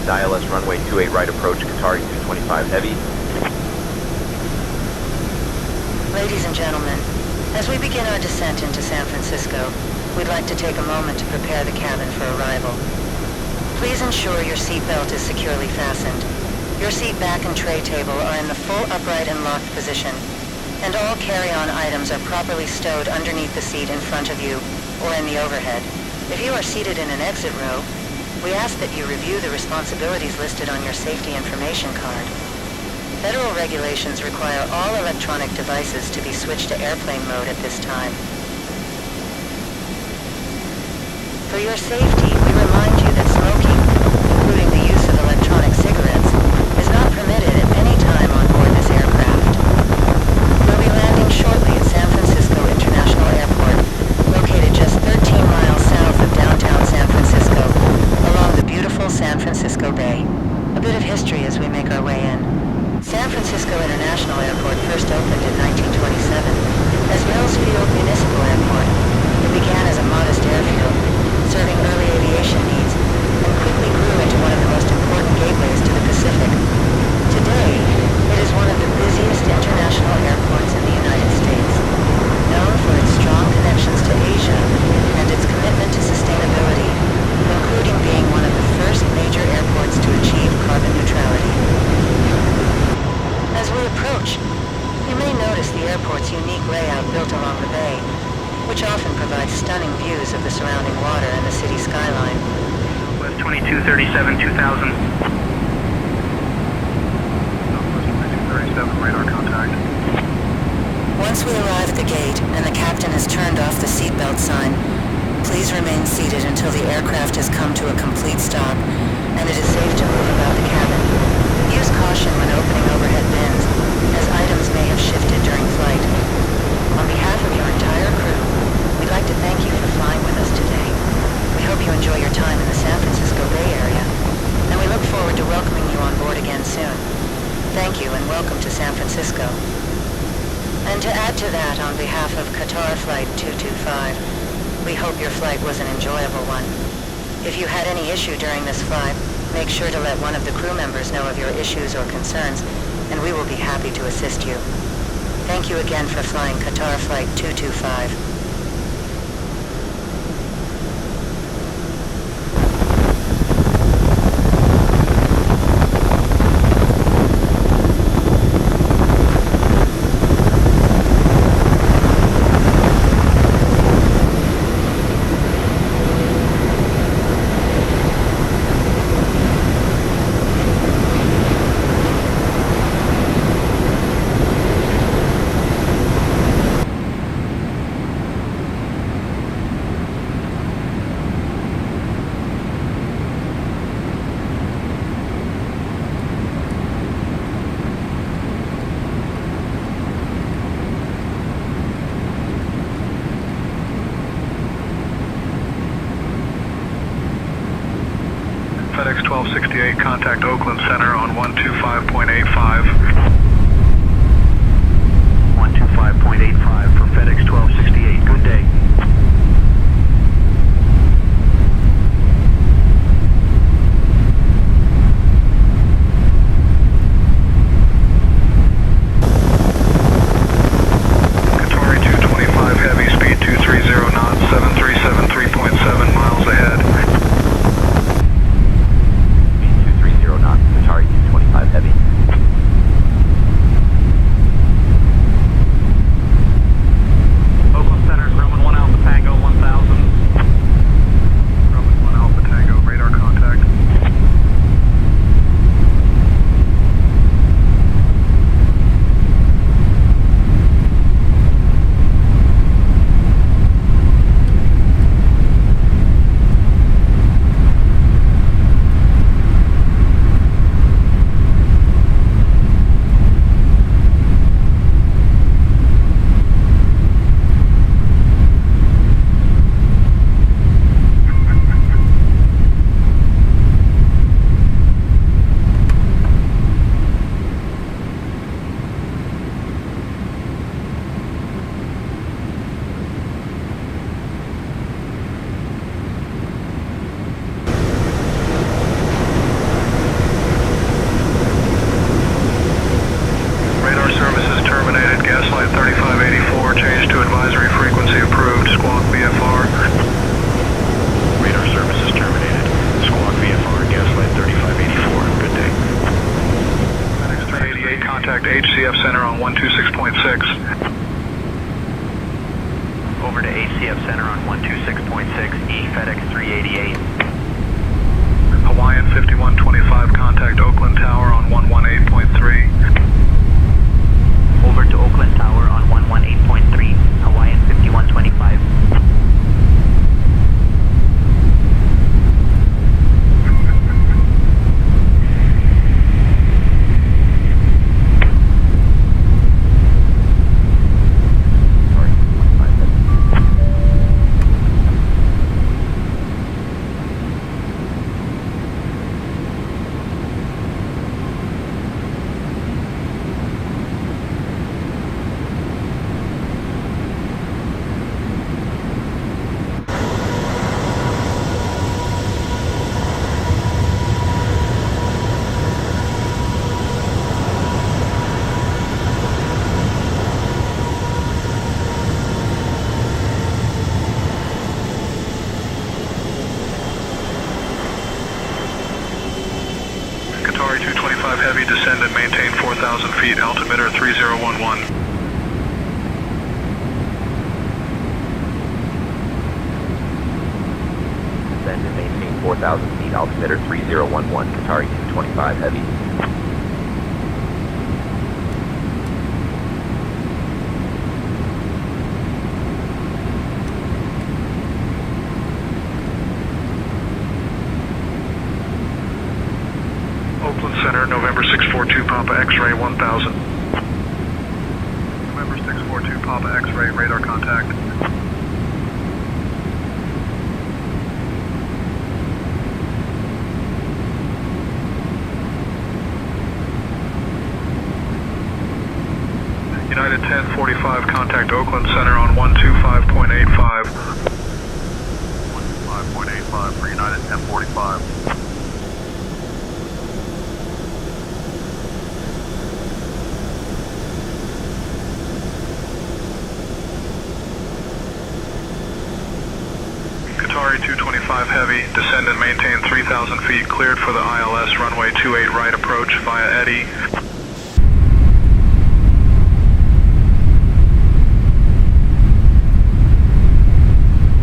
contact ILS runway 28 right approach, Qatar 225 heavy. Ladies and gentlemen, as we begin our descent into San Francisco, we'd like to take a moment to prepare the cabin for arrival. Please ensure your seatbelt is securely fastened. Your seat back and tray table are in the full upright and locked position, and all carry-on items are properly stowed underneath the seat in front of you or in the overhead. If you are seated in an exit row, we ask that you review the responsibilities listed on your safety information card. Federal regulations require all electronic devices to be switched to airplane mode at this time. For your safety, we remind you that smoking, including the use of electronic cigarettes, is not permitted at any time on board this aircraft. We'll be landing shortly at San Francisco International Airport, located just 13 miles south of downtown San Francisco, along the beautiful San Francisco Bay. A bit of history as we make our way in. San Francisco International Airport first opened in 1927 as Mills Field Municipal Airport. It began as a modest airfield, serving early aviation needs, and quickly grew into one of the most important gateways to the Pacific. Today, it is one of the busiest international airports in the United States, known for its strong connections to Asia and its commitment to sustainability, including being one of the first major airports to achieve carbon neutrality. As we approach, you may notice the airport's unique layout built along the bay, which often provides stunning views of the surrounding water and the city skyline. West 2237, 2000. Southwest 2237, radar contact. Once we arrive at the gate and the captain has turned off the seatbelt sign, please remain seated until the aircraft has come to a complete stop and it is safe to move about the cabin. Use caution when opening overhead bins, as items may have shifted during flight. On behalf of your entire crew, we'd like to thank you for flying with us today. We hope you enjoy your time in the San Francisco Bay Area, and we look forward to welcoming you on board again soon. Thank you and welcome to San Francisco. And to add to that, on behalf of Qatar Flight 225, we hope your flight was an enjoyable one. If you had any issue during this flight, make sure to let one of the crew members know of your issues or concerns, and we will be happy to assist you. Thank you again for flying Qatar Flight 225. FedEx 1268, contact Oakland Center on 125.85. 125.85 for FedEx 1268. Good day. Qatari 225 heavy, speed 230 knots, 737 3.7 miles ahead. Speed 230 knots, Qatar 225 heavy. 126.6. Over to ACF Center on 126.6, E FedEx 388. Hawaiian 5125, contact Oakland Tower on 118.3. Over to Oakland Tower on 118.3, Hawaiian 5125. Qatar 225 Heavy, descend and maintain 4,000 feet, altimeter 3011. Descend and maintain 4,000 feet, altimeter 3011, Qatar 225 Heavy. Oakland Center, November 642, Papa X-ray 1000. November 642, Papa X-ray, radar contact. United 1045, contact Oakland Center on 125.85. 125.85 for United 1045. Qatar 225 Heavy, descend and maintain 3,000 feet, cleared for the ILS runway 28 right approach via Eddy.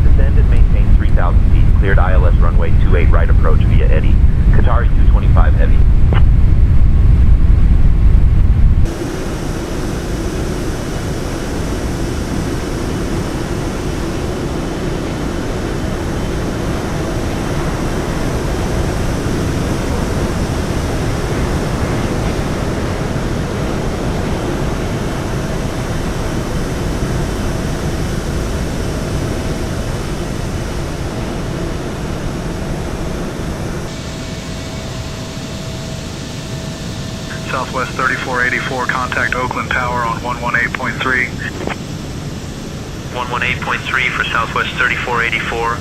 Descend and maintain 3,000 feet, cleared ILS runway 28 right approach via Eddy. Qatar 225 Heavy. Southwest 3484, contact Oakland Tower on 118.3. 118.3 for Southwest 3484.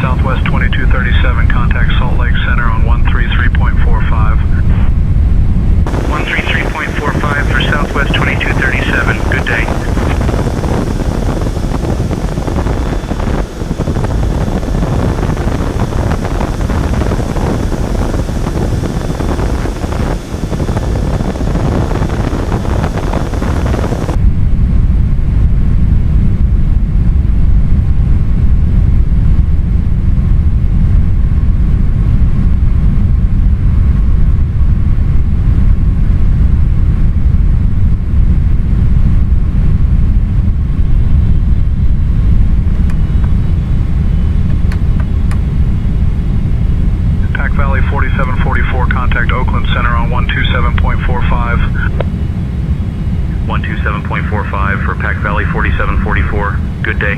Southwest 2237, contact Salt Lake Center on 133.45. 133.45 for Southwest 2237, good day. Valley 4744, contact Oakland Center on 127.45. 127.45 for Pac Valley 4744, good day.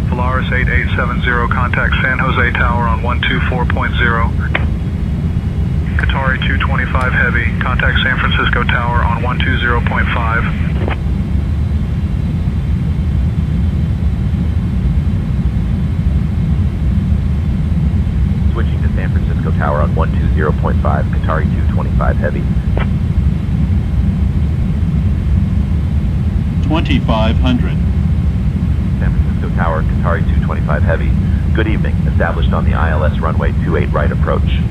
Polaris 8870, contact San Jose Tower on 124.0. Qatar 225 Heavy, contact San Francisco Tower on 120.5. Switching to San Francisco tower on 120.5, Qatari 225 heavy. 2500. San Francisco Tower, Qatari 225 heavy. Good evening, established on the ILS runway 28 right approach.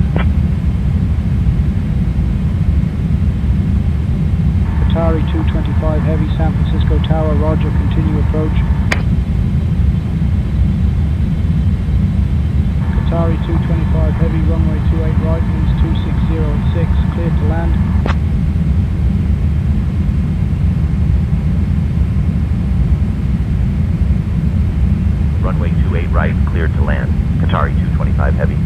Qatari 225 heavy, San Francisco Tower, roger, continue approach. Qatari 225 heavy, runway 28 right, winds 260 at 6, cleared to land. Runway 28 right, cleared to land. Qatari 225 heavy.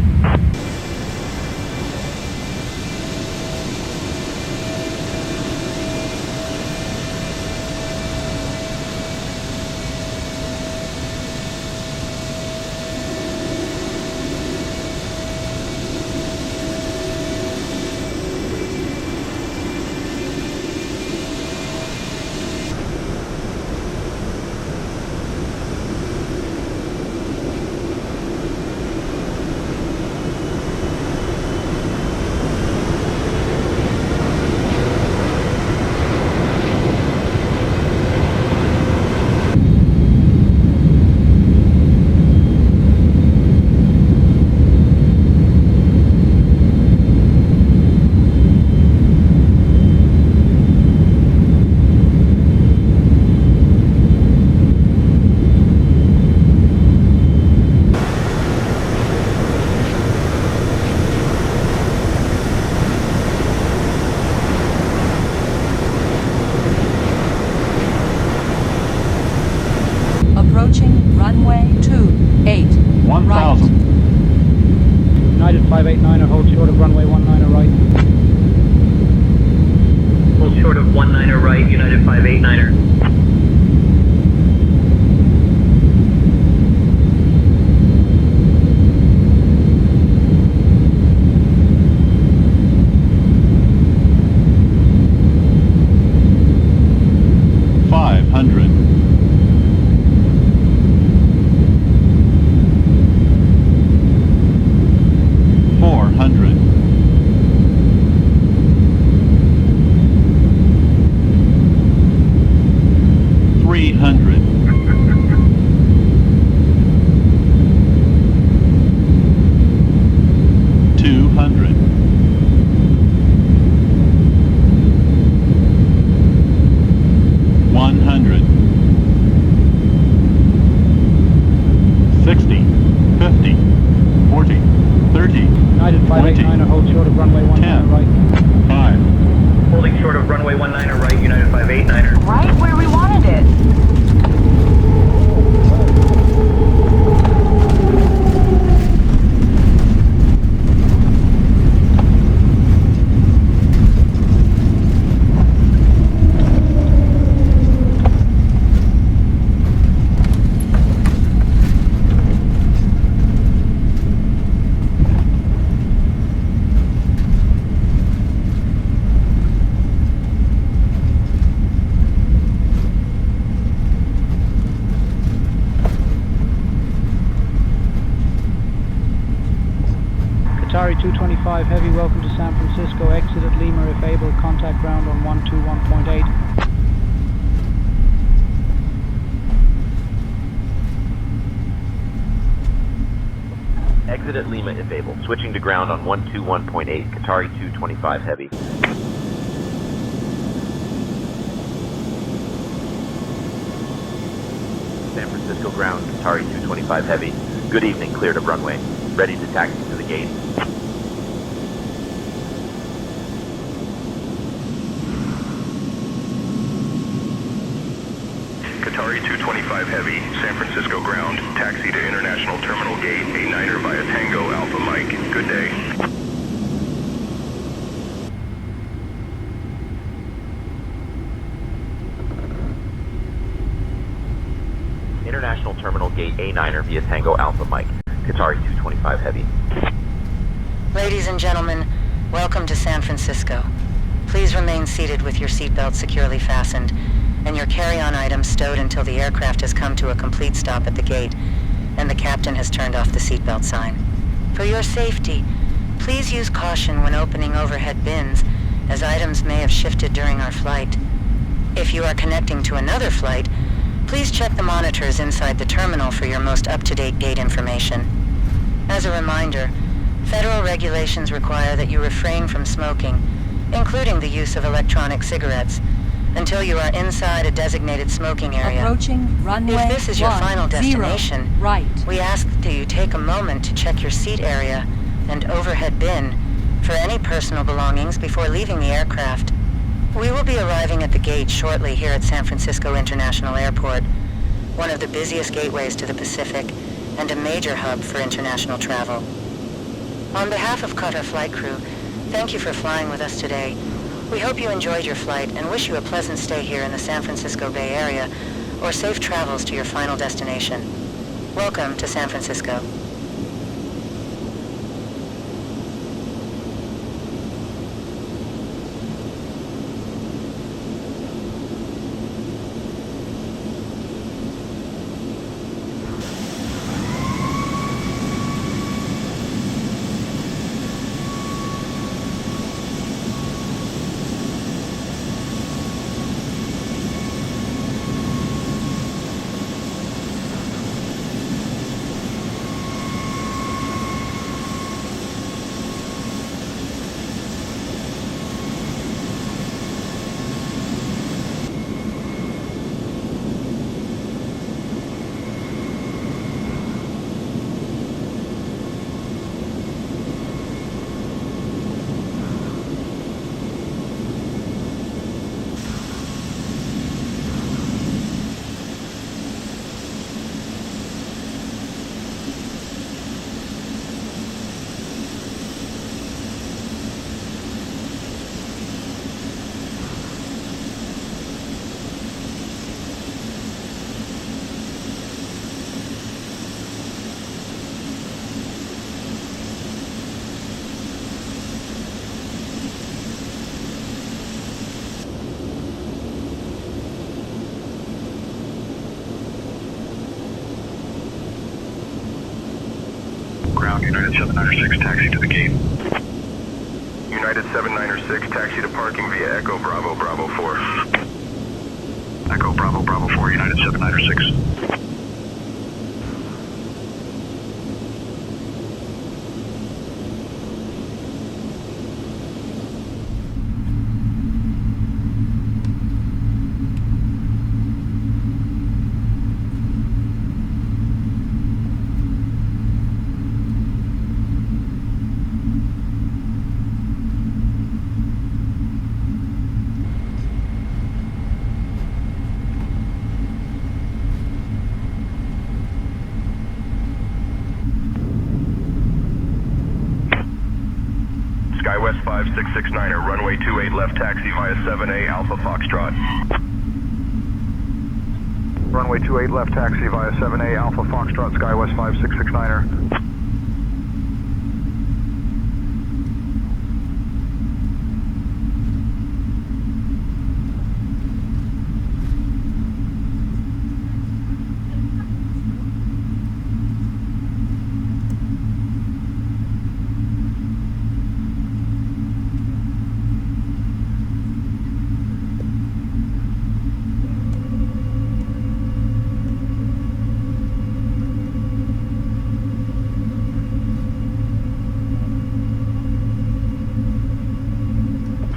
Approaching runway 28. 1000. Right. United 589er, hold short of runway 19er right. Hold short of 19er right, United 589er. United 589er, hold short of runway 19er right. 5. Holding short of runway 19er right, United 589er. Right where we wanted it. Qatari 225 heavy, welcome to San Francisco, exit at Lima if able, contact ground on 121.8. Exit at Lima if able, switching to ground on 121.8, Qatari 225 heavy. San Francisco ground, Qatari 225 heavy. Good evening, cleared of runway. Ready to taxi to the gate. Qatari 225 heavy, San Francisco ground, taxi to International Terminal Gate, A9er via Tango Alpha Mike. Good day. International Terminal Gate A9er via Tango Alpha Mike. Qatari 225 heavy. Ladies and gentlemen, welcome to San Francisco. Please remain seated with your seatbelt securely fastened and your carry-on items stowed until the aircraft has come to a complete stop at the gate and the captain has turned off the seatbelt sign. For your safety, Please use caution when opening overhead bins, as items may have shifted during our flight. If you are connecting to another flight, please check the monitors inside the terminal for your most up-to-date gate information. As a reminder, federal regulations require that you refrain from smoking, including the use of electronic cigarettes, until you are inside a designated smoking area. Approaching runway If this is your final 10, destination, right. we ask that you take a moment to check your seat area and overhead bin for any personal belongings before leaving the aircraft. We will be arriving at the gate shortly here at San Francisco International Airport, one of the busiest gateways to the Pacific and a major hub for international travel. On behalf of Qatar flight crew, thank you for flying with us today. We hope you enjoyed your flight and wish you a pleasant stay here in the San Francisco Bay Area or safe travels to your final destination. Welcome to San Francisco. Ground, United 796, taxi to the gate. United 796, taxi to parking via Echo Bravo Bravo 4. Echo Bravo Bravo 4, United 796. SkyWest 5669er, runway 28 left taxi via 7A Alpha Foxtrot. Runway 28 left taxi via 7A Alpha Foxtrot, SkyWest 5669er.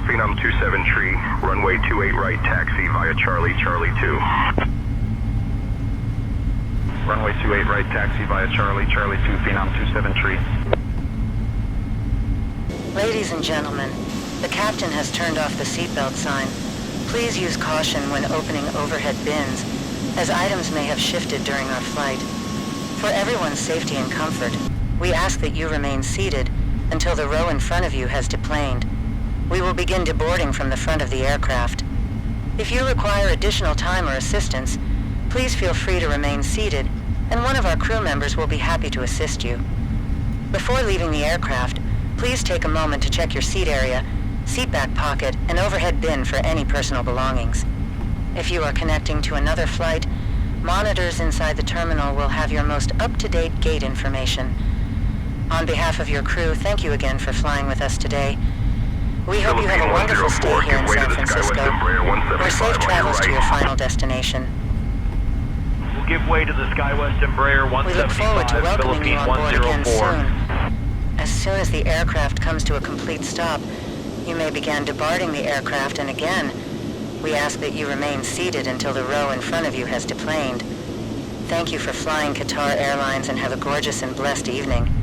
Phenom 27 tree, runway 28 right taxi via Charlie Charlie 2. Runway 28 right taxi via Charlie Charlie 2, Phenom 27 tree. Ladies and gentlemen, the captain has turned off the seatbelt sign. Please use caution when opening overhead bins, as items may have shifted during our flight. For everyone's safety and comfort, we ask that you remain seated until the row in front of you has deplaned. We will begin deboarding from the front of the aircraft. If you require additional time or assistance, please feel free to remain seated, and one of our crew members will be happy to assist you. Before leaving the aircraft, please take a moment to check your seat area, seat back pocket, and overhead bin for any personal belongings. If you are connecting to another flight, monitors inside the terminal will have your most up-to-date gate information. On behalf of your crew, thank you again for flying with us today. We hope you have a wonderful stay here in San Francisco, or safe travels to your final destination. We'll give way to the SkyWest Embraer We look forward to 175, welcoming you Philippine on board again 104. soon. As soon as the aircraft comes to a complete stop, you may begin deboarding the aircraft, and again, we ask that you remain seated until the row in front of you has deplaned. Thank you for flying Qatar Airlines and have a gorgeous and blessed evening.